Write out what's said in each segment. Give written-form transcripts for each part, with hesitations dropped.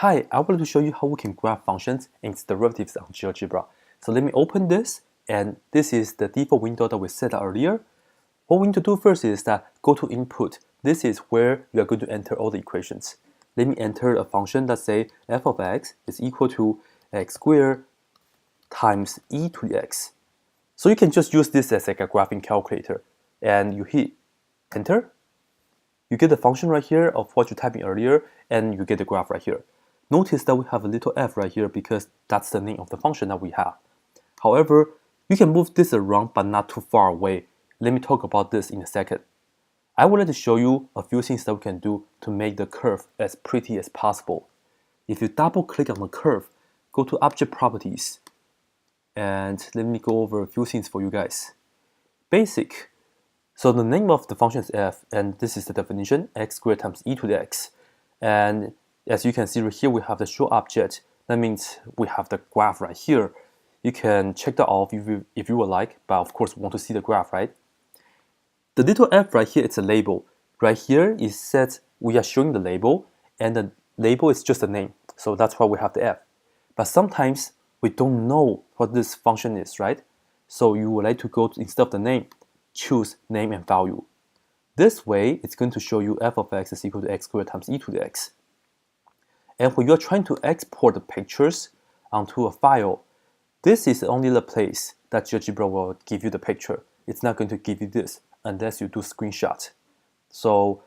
Hi, I wanted to show you how we can graph functions and its derivatives on GeoGebra. So let me open this, and this is the default window that we set earlier. What we need to do first is that go to input. This is where you are going to enter all the equations. Let me enter a function that say f of x is equal to x squared times e to the x. So you can just use this as like a graphing calculator, and you hit enter. You get the function right here of what you typed in earlier, and you get the graph right here. Notice that we have a little f right here because that's the name of the function that we have. However, you can move this around but not too far away. Let me talk about this in a second. I would like to show you a few things that we can do to make the curve as pretty as possible. If you double click on the curve, go to Object Properties, and let me go over a few things for you guys. Basic. So the name of the function is f, and this is the definition, x squared times e to the x. And as you can see right here, we have the show object. That means we have the graph right here. You can check that off if you would like, but of course we want to see the graph, right? The little f right here, it's a label. Right here is said we are showing the label, and the label is just a name. So that's why we have the f. But sometimes we don't know what this function is, right? So you would like to go to, instead of the name, choose name and value. This way, it's going to show you f of x is equal to x squared times e to the x. And when you're trying to export the pictures onto a file, this is only the place that GeoGebra will give you the picture. It's not going to give you this unless you do screenshot. So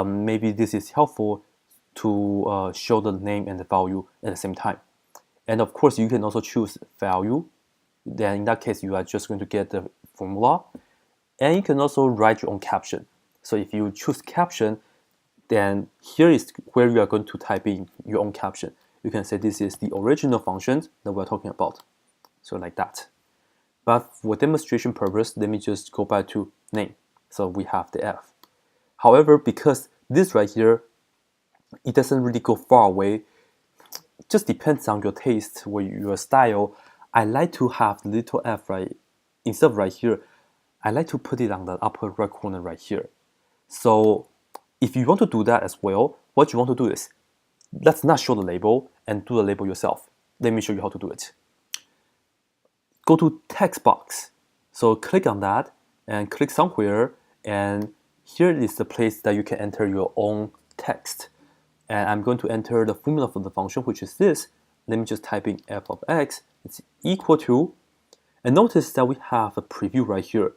maybe this is helpful to show the name and the value at the same time. And of course, you can also choose value. Then in that case, you are just going to get the formula. And you can also write your own caption. So if you choose caption, then here is where you are going to type in your own caption. You can say this is the original function that we're talking about. So like that. But for demonstration purpose, let me just go back to name. So we have the f. However, because this right here, it doesn't really go far away. It just depends on your taste or your style. I like to have the little f right instead of right here. I like to put it on the upper right corner right here. So if you want to do that as well, what you want to do is, let's not show the label and do the label yourself. Let me show you how to do it. Go to text box. So click on that and click somewhere, and here is the place that you can enter your own text. And I'm going to enter the formula for the function, which is this. Let me just type in f of x. It's equal to, and notice that we have a preview right here.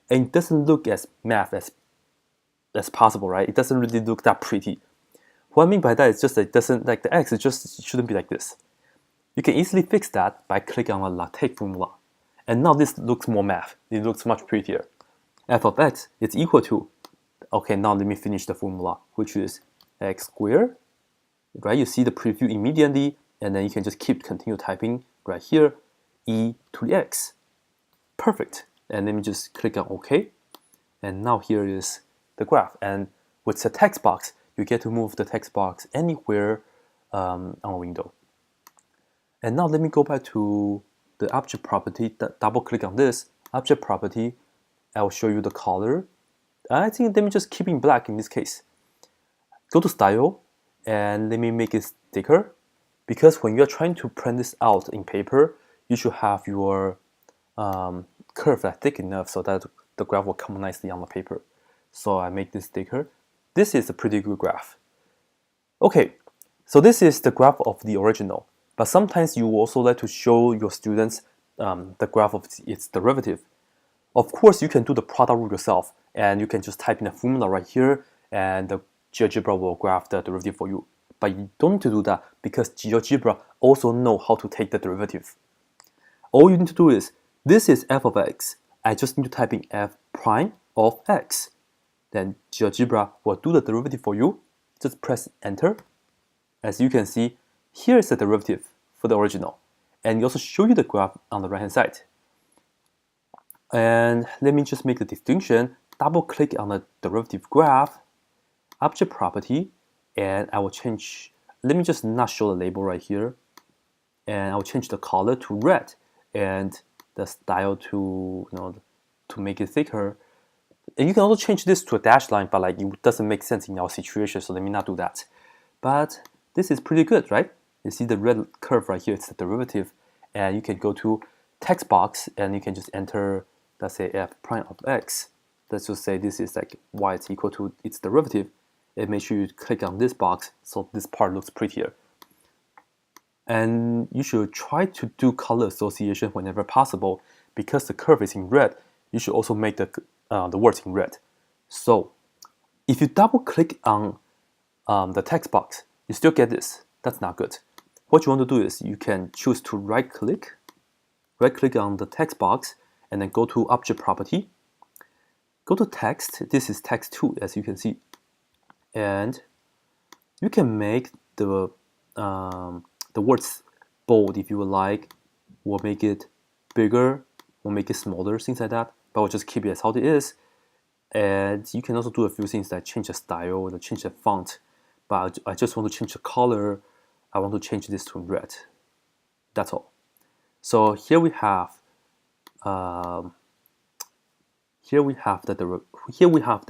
And it doesn't look as math as possible, right? It doesn't really look that pretty. What I mean by that is just that it doesn't, like the x, it shouldn't be like this. You can easily fix that by clicking on the LaTeX formula. And now this looks more math. It looks much prettier. F of x is equal to, okay, now let me finish the formula, which is x squared, right? You see the preview immediately, and then you can just continue typing right here, e to the x. Perfect. And let me just click on OK. And now here is the graph. And with the text box, you get to move the text box anywhere on a window. And now let me go back to the object property. Double click on this object property. I will show you the color. I think let me just keep in black in this case. Go to style and let me make it thicker. Because when you're trying to print this out in paper, you should have your curve that thick enough so that the graph will come nicely on the paper. So I make this thicker. This is a pretty good graph. Okay, so this is the graph of the original. But sometimes you also like to show your students the graph of its derivative. Of course, you can do the product rule yourself, and you can just type in a formula right here, and the GeoGebra will graph the derivative for you. But you don't need to do that because GeoGebra also know how to take the derivative. All you need to do is, this is f of x. I just need to type in f prime of x. Then GeoGebra will do the derivative for you. Just press enter. As you can see, here is the derivative for the original. And it also show you the graph on the right hand side. And let me just make the distinction. Double click on the derivative graph, object property, and I will change, let me just not show the label right here. And I will change the color to red and the style to, to make it thicker. And you can also change this to a dashed line, but like it doesn't make sense in our situation, so let me not do that. But this is pretty good, right? You see the red curve right here, it's the derivative, and you can go to text box and you can just enter, let's say f prime of x. Let's just say this is like y is equal to its derivative, and make sure you click on this box so this part looks prettier. And you should try to do color association whenever possible. Because the curve is in red, you should also make the words in red. So if you double click on the text box, you still get this. That's not good. What you want to do is you can choose to right click on the text box, and then go to object property, go to text. This is text 2, as you can see, and you can make the words bold if you would like, or make it bigger, or make it smaller, things like that. But I'll just keep it as how it is. And you can also do a few things like change the style or change the font. But I just want to change the color. I want to change this to red. That's all. So here we have the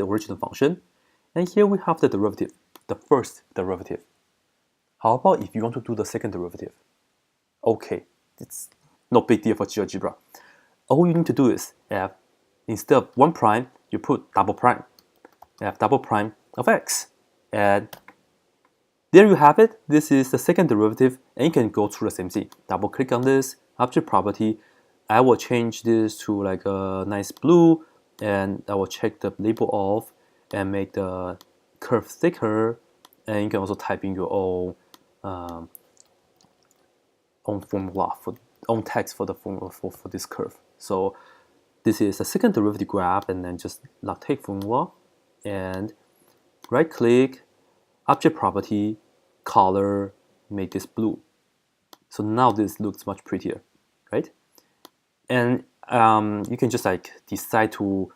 original function, and here we have the derivative, the first derivative. How about if you want to do the second derivative? Okay, it's no big deal for GeoGebra. All you need to do is f, instead of 1 prime, you put double prime. F double prime of x. And there you have it. This is the second derivative, and you can go through the same thing. Double click on this, object property. I will change this to like a nice blue, and I will check the label off and make the curve thicker. And you can also type in your own formula own text for the formula for this curve. So this is a second derivative graph, and then just take formula and right click, object property, color, make this blue. So now this looks much prettier, right? And you can just like decide to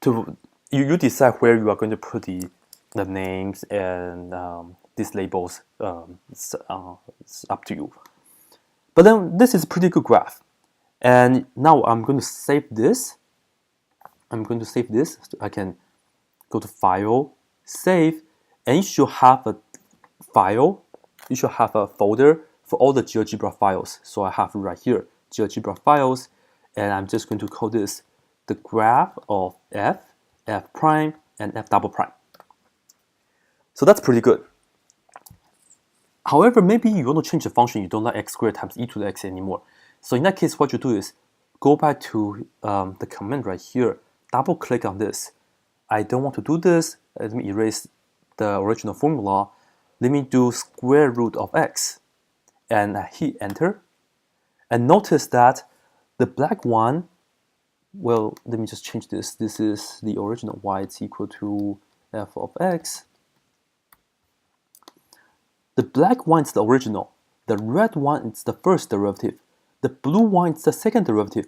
you decide where you are going to put the names and these labels. It's up to you. But then this is a pretty good graph. And now I'm going to save this. I can go to File, Save, and you should have a file. You should have a folder for all the GeoGebra files. So I have right here, GeoGebra files, and I'm just going to call this the graph of f, f prime, and f double prime. So that's pretty good. However, maybe you want to change the function. You don't like x squared times e to the x anymore. So in that case, what you do is go back to the command right here, double click on this. I don't want to do this. Let me erase the original formula. Let me do square root of x, and I hit enter. And notice that the black one, well, let me just change this. This is the original y, it's equal to f of x. The black one is the original. The red one is the first derivative. The blue one is the second derivative.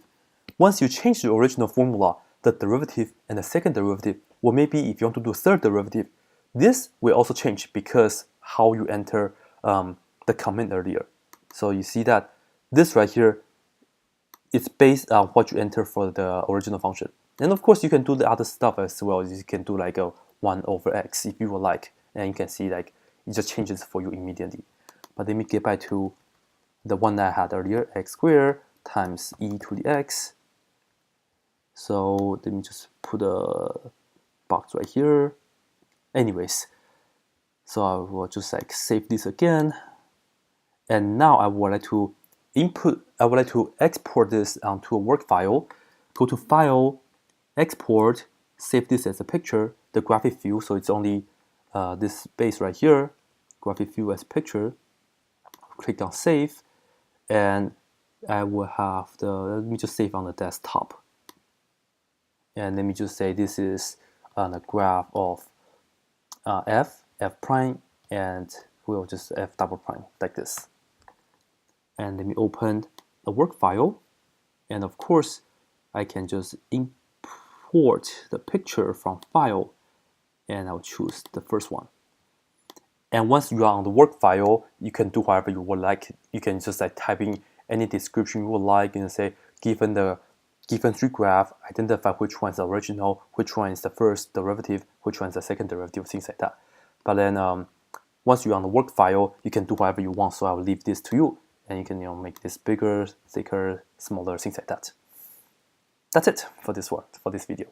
Once you change the original formula, the derivative and the second derivative, or maybe if you want to do a third derivative, this will also change because how you enter the command earlier. So you see that this right here, it's based on what you enter for the original function. And of course, you can do the other stuff as well. You can do like a 1 over x if you would like. And you can see like it just changes for you immediately. But let me get back to the one that I had earlier, x squared times e to the x. So let me just put a box right here. Anyways, so I will just like save this again. And now I would like to export this onto a work file. Go to File, Export, save this as a picture, the graphic view. So it's only this space right here, graphic view as picture. Click on Save, and I will have let me just save on the desktop. And let me just say this is a graph of f prime, and we'll just f double prime like this. And let me open a work file, and of course I can just import the picture from file, and I'll choose the first one. And once you are on the work file, you can do whatever you would like. You can just like type in any description you would like and say, given 3 graph, identify which one is the original, which one is the first derivative, which one is the second derivative, things like that. But then once you're on the work file, you can do whatever you want. So I will leave this to you, and you can make this bigger, thicker, smaller, things like that. That's it for this video.